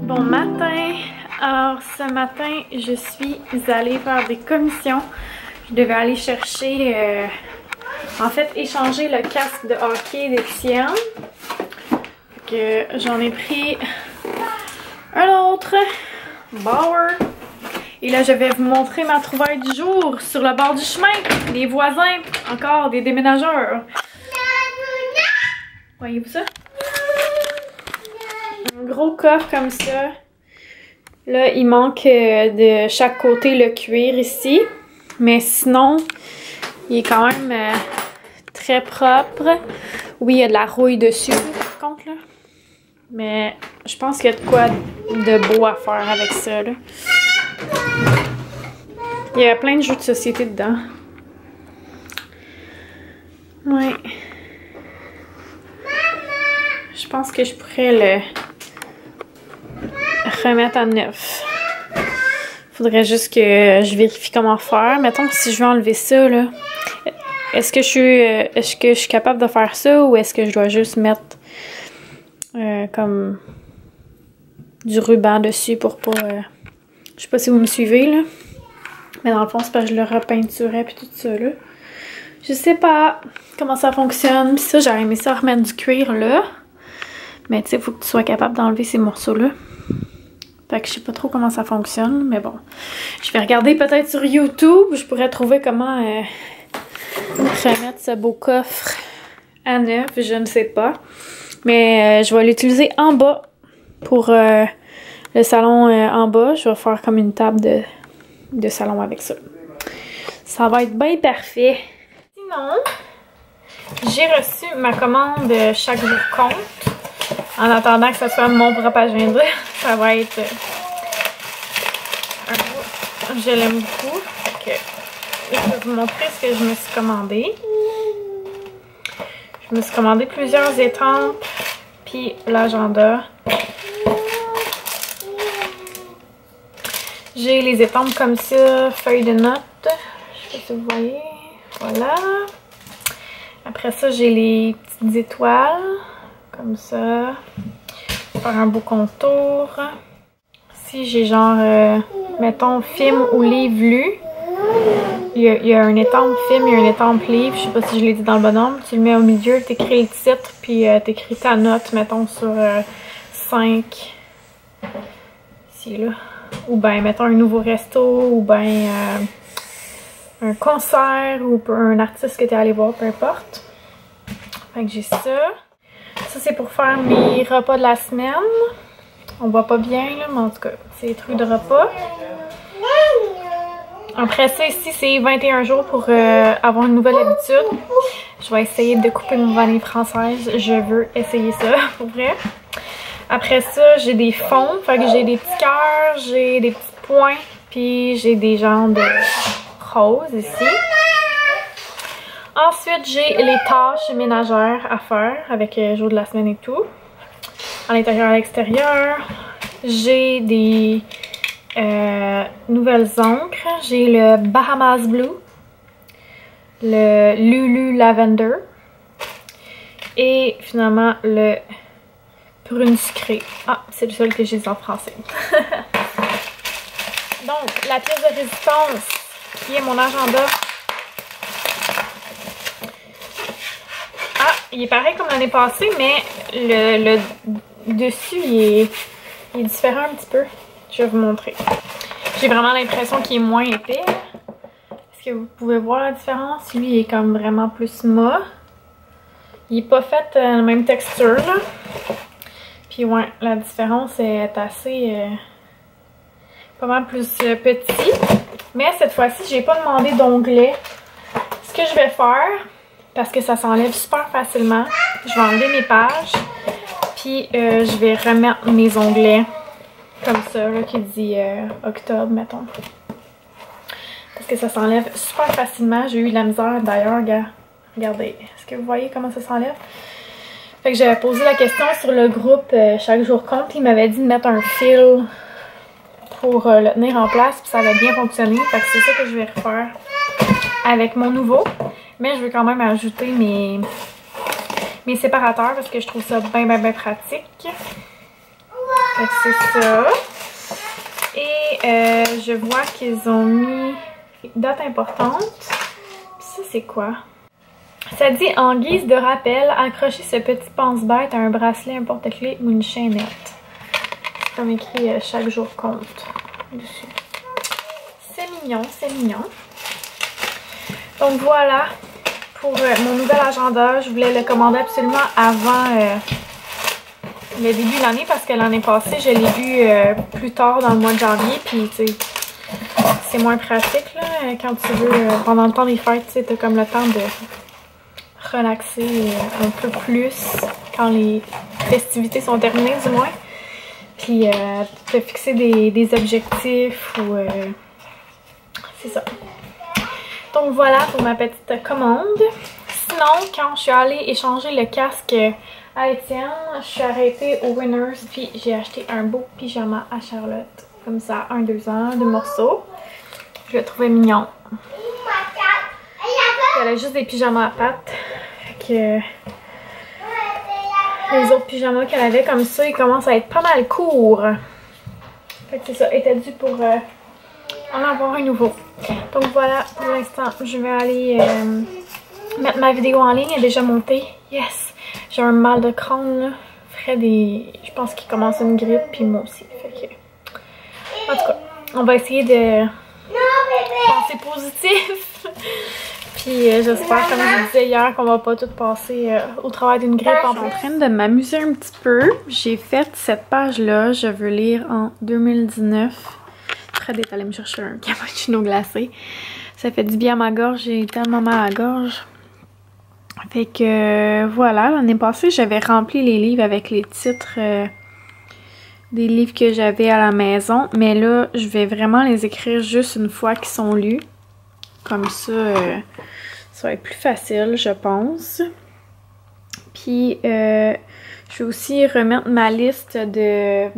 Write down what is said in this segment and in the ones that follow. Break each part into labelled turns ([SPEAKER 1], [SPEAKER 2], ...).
[SPEAKER 1] Bon matin! Alors ce matin, je suis allée faire des commissions. Je devais aller chercher, en fait, échanger le casque de hockey d'Étienne. J'en ai pris un autre, Bauer. Et là, je vais vous montrer ma trouvaille du jour sur le bord du chemin. Les voisins, encore des déménageurs. Voyez-vous ça? Un gros coffre comme ça. Là, il manque de chaque côté le cuir ici. Mais sinon, il est quand même très propre. Oui, il y a de la rouille dessus, par contre, là. Mais je pense qu'il y a de quoi de beau à faire avec ça, là. Il y a plein de jeux de société dedans. Ouais. Je pense que je pourrais le remettre à neuf. Faudrait juste que je vérifie comment faire. Mettons que si je veux enlever ça, là, est-ce que je suis capable de faire ça ou est-ce que je dois juste mettre comme du ruban dessus pour pas... je sais pas si vous me suivez, là. Mais dans le fond, c'est parce que je le repeinturais puis tout ça, là. Je sais pas comment ça fonctionne. Puis ça, j'aurais aimé ça remettre du cuir, là. Mais tu sais, il faut que tu sois capable d'enlever ces morceaux-là. Fait que je sais pas trop comment ça fonctionne, mais bon. Je vais regarder peut-être sur YouTube. Je pourrais trouver comment remettre ce beau coffre à neuf. Je ne sais pas. Mais je vais l'utiliser en bas pour le salon en bas. Je vais faire comme une table de salon avec ça. Ça va être bien parfait. Sinon, j'ai reçu ma commande chaque jour compte. En attendant que ce soit mon propre agenda, ça va être... je l'aime beaucoup. Je vais vous montrer ce que je me suis commandé. Je me suis commandé plusieurs étampes, puis l'agenda. J'ai les étampes comme ça, feuilles de notes. Je sais pas si vous voyez. Voilà. Après ça, j'ai les petites étoiles. Comme ça. Faire un beau contour. Ici, j'ai genre, mettons, film ou livre lu. Il y a une étampe film, il y a une étampe livre. Je sais pas si je l'ai dit dans le bon ordre. Tu le mets au milieu, t'écris le titre, puis t'écris ta note, mettons, sur 5. Ici, là. Ou ben, mettons, un nouveau resto, ou ben, un concert, ou un artiste que t'es allé voir, peu importe. Fait que j'ai ça. Ça, c'est pour faire mes repas de la semaine. On voit pas bien, là, mais en tout cas, c'est des trucs de repas. Après ça, ici, c'est 21 jours pour avoir une nouvelle habitude. Je vais essayer de couper mon vanille française. Je veux essayer ça, pour vrai. Après ça, j'ai des fonds. Fait que j'ai des petits cœurs, j'ai des petits points, puis j'ai des genres de roses ici. Ensuite, j'ai les tâches ménagères à faire avec jour de la semaine et tout. À l'intérieur et à l'extérieur. J'ai des nouvelles encres. J'ai le Bahamas Blue. Le Lulu Lavender. Et finalement, le Prune Sucrée. Ah, c'est le seul que j'ai en français. Donc, la pièce de résistance qui est mon agenda. Il est pareil comme l'année passée, mais le dessus, il est différent un petit peu. Je vais vous montrer. J'ai vraiment l'impression qu'il est moins épais. Est-ce que vous pouvez voir la différence? Lui, il est comme vraiment plus mat. Il n'est pas fait la même texture, là. Puis ouais, la différence est assez... pas mal plus petit. Mais cette fois-ci, j'ai pas demandé d'onglet. Ce que je vais faire... parce que ça s'enlève super facilement. Je vais enlever mes pages. Puis je vais remettre mes onglets. Comme ça, là, qui dit octobre, mettons. Parce que ça s'enlève super facilement. J'ai eu de la misère d'ailleurs. Regardez. Est-ce que vous voyez comment ça s'enlève? Fait que j'avais posé la question sur le groupe chaque jour compte. Il m'avait dit de mettre un fil pour le tenir en place. Puis ça avait bien fonctionné. Fait que c'est ça que je vais refaire avec mon nouveau. Mais je veux quand même ajouter mes séparateurs parce que je trouve ça bien pratique. Fait que c'est ça. Et je vois qu'ils ont mis date importante. Puis ça, c'est quoi? Ça dit en guise de rappel, accrochez ce petit pense-bête à un bracelet, un porte-clés ou une chaînette. C'est comme écrit chaque jour compte dessus. C'est mignon, c'est mignon. Donc voilà pour mon nouvel agenda. Je voulais le commander absolument avant le début de l'année parce que l'année passée, je l'ai vu plus tard dans le mois de janvier. Puis tu sais, c'est moins pratique là, quand tu veux, pendant le temps des fêtes, tu sais, t'as comme le temps de relaxer un peu plus quand les festivités sont terminées du moins. Puis te fixer des objectifs ou c'est ça. Donc voilà pour ma petite commande. Sinon, quand je suis allée échanger le casque à Étienne, je suis arrêtée au Winners puis j'ai acheté un beau pyjama à Charlotte. Comme ça, 2 ans, 2 morceaux. Je le trouvais mignon. Elle a juste des pyjamas à pattes. Fait que les autres pyjamas qu'elle avait comme ça, ils commencent à être pas mal courts. Fait que c'est ça, elle était due pour en avoir un nouveau. Donc voilà, pour l'instant, je vais aller mettre ma vidéo en ligne. Elle est déjà montée. Yes! J'ai un mal de crâne là. Je pense qu'il commence une grippe, puis moi aussi. Fait que... En tout cas, on va essayer de penser positif. Puis j'espère, comme je disais hier, qu'on va pas tout passer au travail d'une grippe. Je suis en train de m'amuser un petit peu. J'ai fait cette page-là. Je veux lire en 2019. Fred est allé me chercher un cappuccino glacé. Ça fait du bien à ma gorge. J'ai tellement mal à la gorge. Fait que voilà, l'année passée, j'avais rempli les livres avec les titres des livres que j'avais à la maison. Mais là, je vais vraiment les écrire juste une fois qu'ils sont lus. Comme ça, ça va être plus facile, je pense. Puis, je vais aussi remettre ma liste de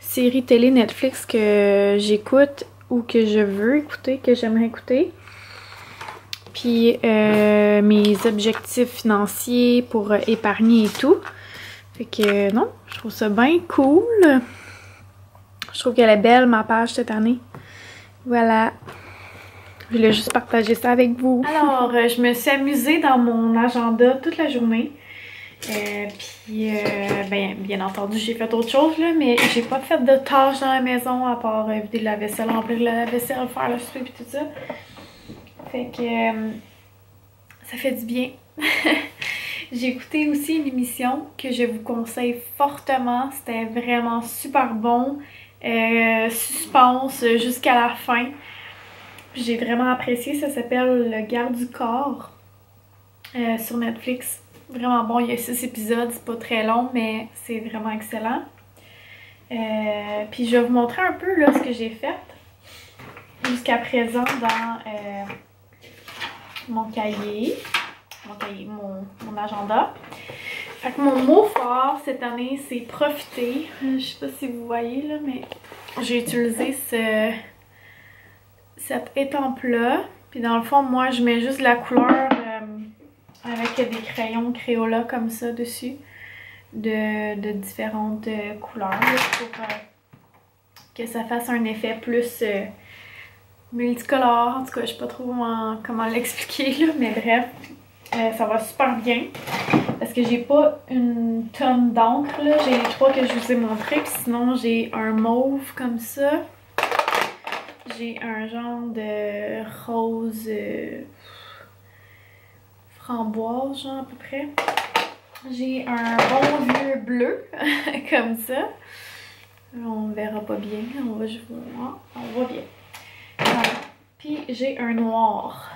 [SPEAKER 1] séries télé Netflix que j'écoute ou que je veux écouter, que j'aimerais écouter. Puis, mes objectifs financiers pour épargner et tout. Fait que, non, je trouve ça bien cool. Je trouve qu'elle est belle, ma page, cette année. Voilà. Je voulais juste partager ça avec vous. Alors, je me suis amusée dans mon agenda toute la journée. Puis, bien entendu, j'ai fait autre chose, là, mais j'ai pas fait de tâches dans la maison à part vider la vaisselle, remplir la vaisselle, faire le souper et tout ça. Fait que ça fait du bien. J'ai écouté aussi une émission que je vous conseille fortement. C'était vraiment super bon. Suspense jusqu'à la fin. J'ai vraiment apprécié. Ça s'appelle Le Garde du corps sur Netflix. Vraiment bon. Il y a 6 épisodes. C'est pas très long, mais c'est vraiment excellent. Puis je vais vous montrer un peu là, ce que j'ai fait jusqu'à présent dans mon cahier. Mon agenda. Fait que mon mot fort cette année, c'est profiter. Je sais pas si vous voyez là, mais j'ai utilisé cette étampe-là. Puis dans le fond, moi, je mets juste de la couleur avec des crayons Crayola comme ça dessus. De différentes couleurs là, pour que ça fasse un effet plus multicolore. En tout cas, je sais pas trop comment l'expliquer là, mais bref. Ça va super bien parce que j'ai pas une tonne d'encre là, j'ai 3 que je vous ai montré, puis sinon j'ai un mauve comme ça, j'ai un genre de rose framboise genre à peu près, j'ai un bon vieux bleu comme ça, on verra pas bien, on voit bien, voilà. Puis j'ai un noir.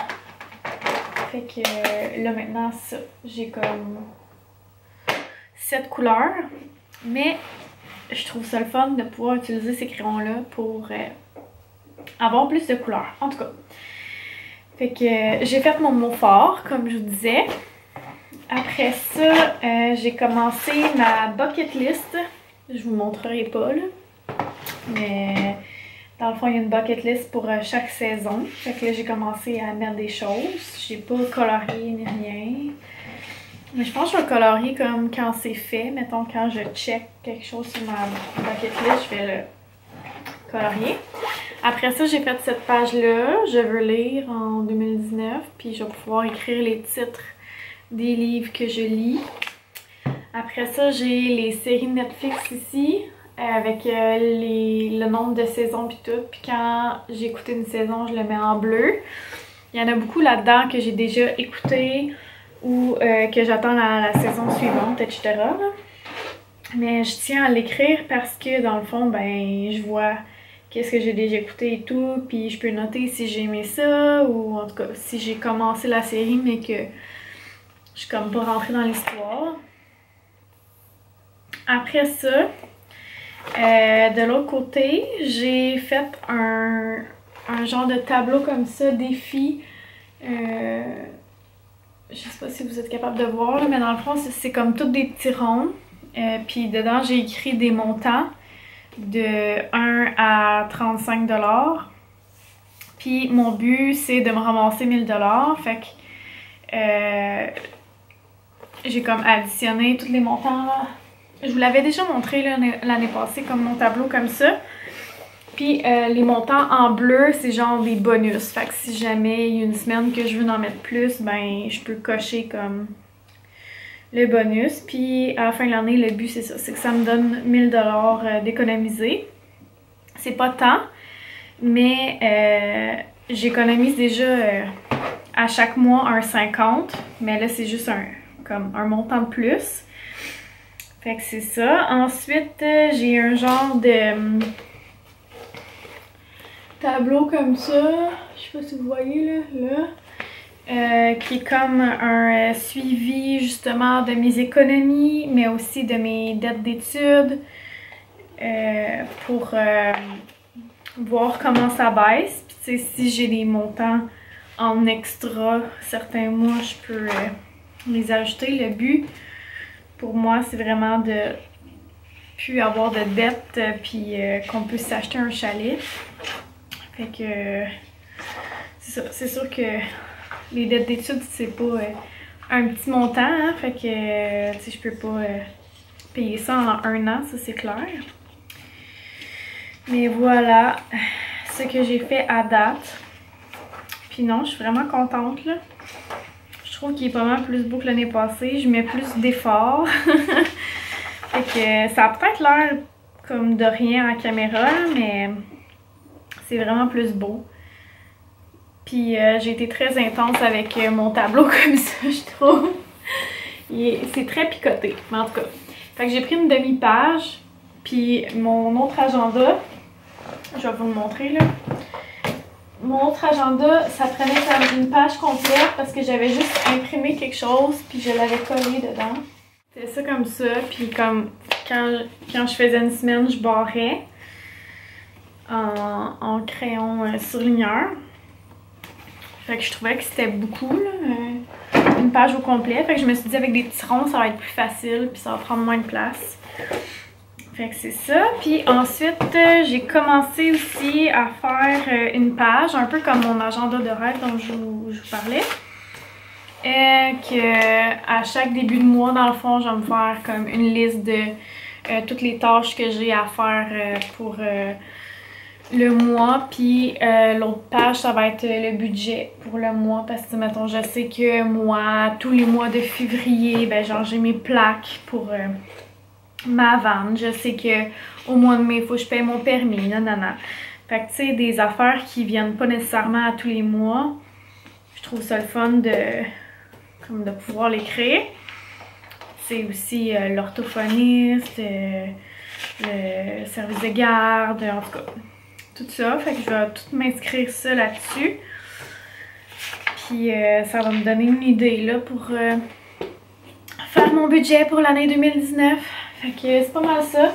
[SPEAKER 1] Fait que là maintenant ça, j'ai comme 7 couleurs, mais je trouve ça le fun de pouvoir utiliser ces crayons-là pour avoir plus de couleurs, en tout cas. Fait que j'ai fait mon mot fort, comme je vous disais. Après ça, j'ai commencé ma bucket list. Je vous montrerai pas là, mais... Dans le fond, il y a une bucket list pour chaque saison. Fait que là, j'ai commencé à mettre des choses. J'ai pas colorié ni rien. Mais je pense que je vais colorier comme quand c'est fait. Mettons, quand je check quelque chose sur ma bucket list, je vais le colorier. Après ça, j'ai fait cette page-là. Je veux lire en 2019. Puis je vais pouvoir écrire les titres des livres que je lis. Après ça, j'ai les séries Netflix ici. Avec le nombre de saisons puis tout. Puis quand j'ai écouté une saison, je le mets en bleu. Il y en a beaucoup là-dedans que j'ai déjà écouté ou que j'attends la saison suivante, etc. Mais je tiens à l'écrire parce que dans le fond, ben je vois qu'est-ce que j'ai déjà écouté et tout. Puis je peux noter si j'ai aimé ça ou en tout cas si j'ai commencé la série mais que je suis comme pas rentrée dans l'histoire. Après ça... de l'autre côté, j'ai fait un genre de tableau comme ça, défi. Je sais pas si vous êtes capable de voir, là, mais dans le fond, c'est comme toutes des petits ronds. Puis dedans, j'ai écrit des montants de 1 à 35 $. Puis mon but, c'est de me ramasser 1000 $. Fait que j'ai comme additionné tous les montants. Je vous l'avais déjà montré l'année passée, comme mon tableau comme ça. Puis les montants en bleu, c'est genre des bonus. Fait que si jamais il y a une semaine que je veux en mettre plus, ben je peux cocher comme le bonus. Puis à la fin de l'année, le but c'est ça, c'est que ça me donne 1000 $ d'économiser. C'est pas tant, mais j'économise déjà à chaque mois un 50. Mais là, c'est juste comme un montant de plus. Fait que c'est ça. Ensuite, j'ai un genre de tableau comme ça. Je sais pas si vous voyez là. Qui est comme un suivi justement de mes économies, mais aussi de mes dettes d'études. Pour voir comment ça baisse. Puis tu sais, si j'ai des montants en extra certains mois, je peux les ajouter. Le but... Pour moi, c'est vraiment de plus avoir de dettes puis qu'on puisse s'acheter un chalet. Fait que c'est ça. C'est sûr que les dettes d'études, c'est pas un petit montant. Hein? Fait que tu sais, je peux pas payer ça en 1 an, ça c'est clair. Mais voilà ce que j'ai fait à date. Puis non, je suis vraiment contente là. Je trouve qu'il est pas mal plus beau que l'année passée. Je mets plus d'efforts. Fait que ça a peut-être l'air comme de rien en caméra, mais c'est vraiment plus beau. Puis j'ai été très intense avec mon tableau comme ça, je trouve. C'est très picoté, mais en tout cas. Fait que j'ai pris une demi-page. Puis mon autre agenda, je vais vous le montrer là. Mon autre agenda, ça prenait comme une page complète parce que j'avais juste imprimé quelque chose puis je l'avais collé dedans. C'était ça comme ça, puis comme quand je faisais une semaine, je barrais en crayon surligneur. Fait que je trouvais que c'était beaucoup, là, une page au complet. Fait que je me suis dit avec des petits ronds, ça va être plus facile puis ça va prendre moins de place. Fait que c'est ça. Puis ensuite, j'ai commencé aussi à faire une page, un peu comme mon agenda de rêve dont je vous parlais. Que à chaque début de mois, dans le fond, je vais me faire comme une liste de toutes les tâches que j'ai à faire pour le mois. Puis l'autre page, ça va être le budget pour le mois. Parce que, mettons, je sais que moi, tous les mois de février, ben genre j'ai mes plaques pour... ma vanne, je sais que au mois de mai, il faut que je paye mon permis, nanana. Fait que tu sais, des affaires qui viennent pas nécessairement à tous les mois, je trouve ça le fun de pouvoir l'écrire. C'est aussi l'orthophoniste, le service de garde, en tout cas, tout ça. Fait que je vais tout m'inscrire ça là-dessus. Puis ça va me donner une idée là pour faire mon budget pour l'année 2019. Fait que c'est pas mal ça,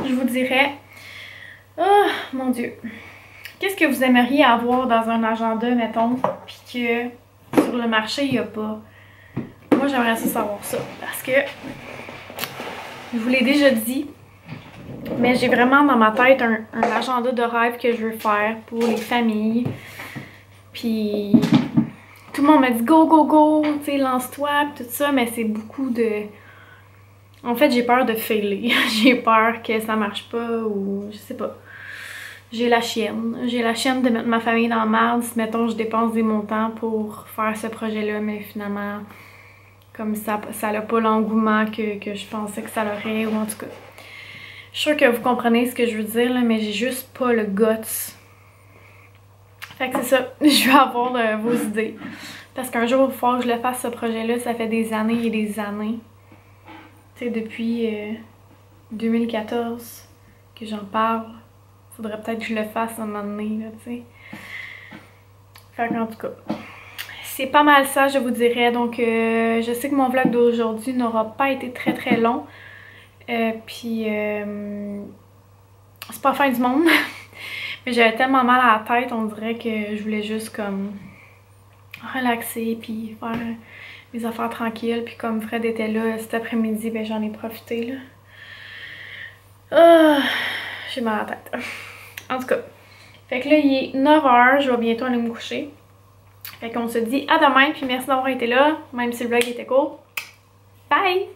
[SPEAKER 1] je vous dirais. Oh mon dieu. Qu'est-ce que vous aimeriez avoir dans un agenda, mettons, puis que sur le marché, il n'y a pas? Moi, j'aimerais ça savoir ça, parce que je vous l'ai déjà dit, mais j'ai vraiment dans ma tête un agenda de rêve que je veux faire pour les familles. Puis, tout le monde m'a dit go, go, go, tu sais, lance-toi, tout ça, mais c'est beaucoup de... En fait, j'ai peur de failer. J'ai peur que ça marche pas ou je sais pas. J'ai la chienne. J'ai la chienne de mettre ma famille dans la merde si, mettons, je dépense des montants pour faire ce projet-là, mais finalement, comme ça n'a pas l'engouement que je pensais que ça l'aurait, ou en tout cas. Je suis sûre que vous comprenez ce que je veux dire, là, mais j'ai juste pas le guts. Fait que c'est ça. Je vais avoir vos idées. Parce qu'un jour, il faut que je le fasse, ce projet-là. Ça fait des années et des années. Tu sais, depuis 2014 que j'en parle. Faudrait peut-être que je le fasse un moment donné, là, tu sais. Fait qu'en tout cas, c'est pas mal ça, je vous dirais. Donc, je sais que mon vlog d'aujourd'hui n'aura pas été très très long. Puis, c'est pas la fin du monde. Mais j'avais tellement mal à la tête, on dirait que je voulais juste comme relaxer puis faire mes affaires tranquilles. Puis comme Fred était là cet après-midi, ben j'en ai profité, là. Ah, j'ai mal à la tête. En tout cas, fait que là il est 9h, je vais bientôt aller me coucher. Fait qu'on se dit à demain, puis merci d'avoir été là, même si le vlog était court. Bye!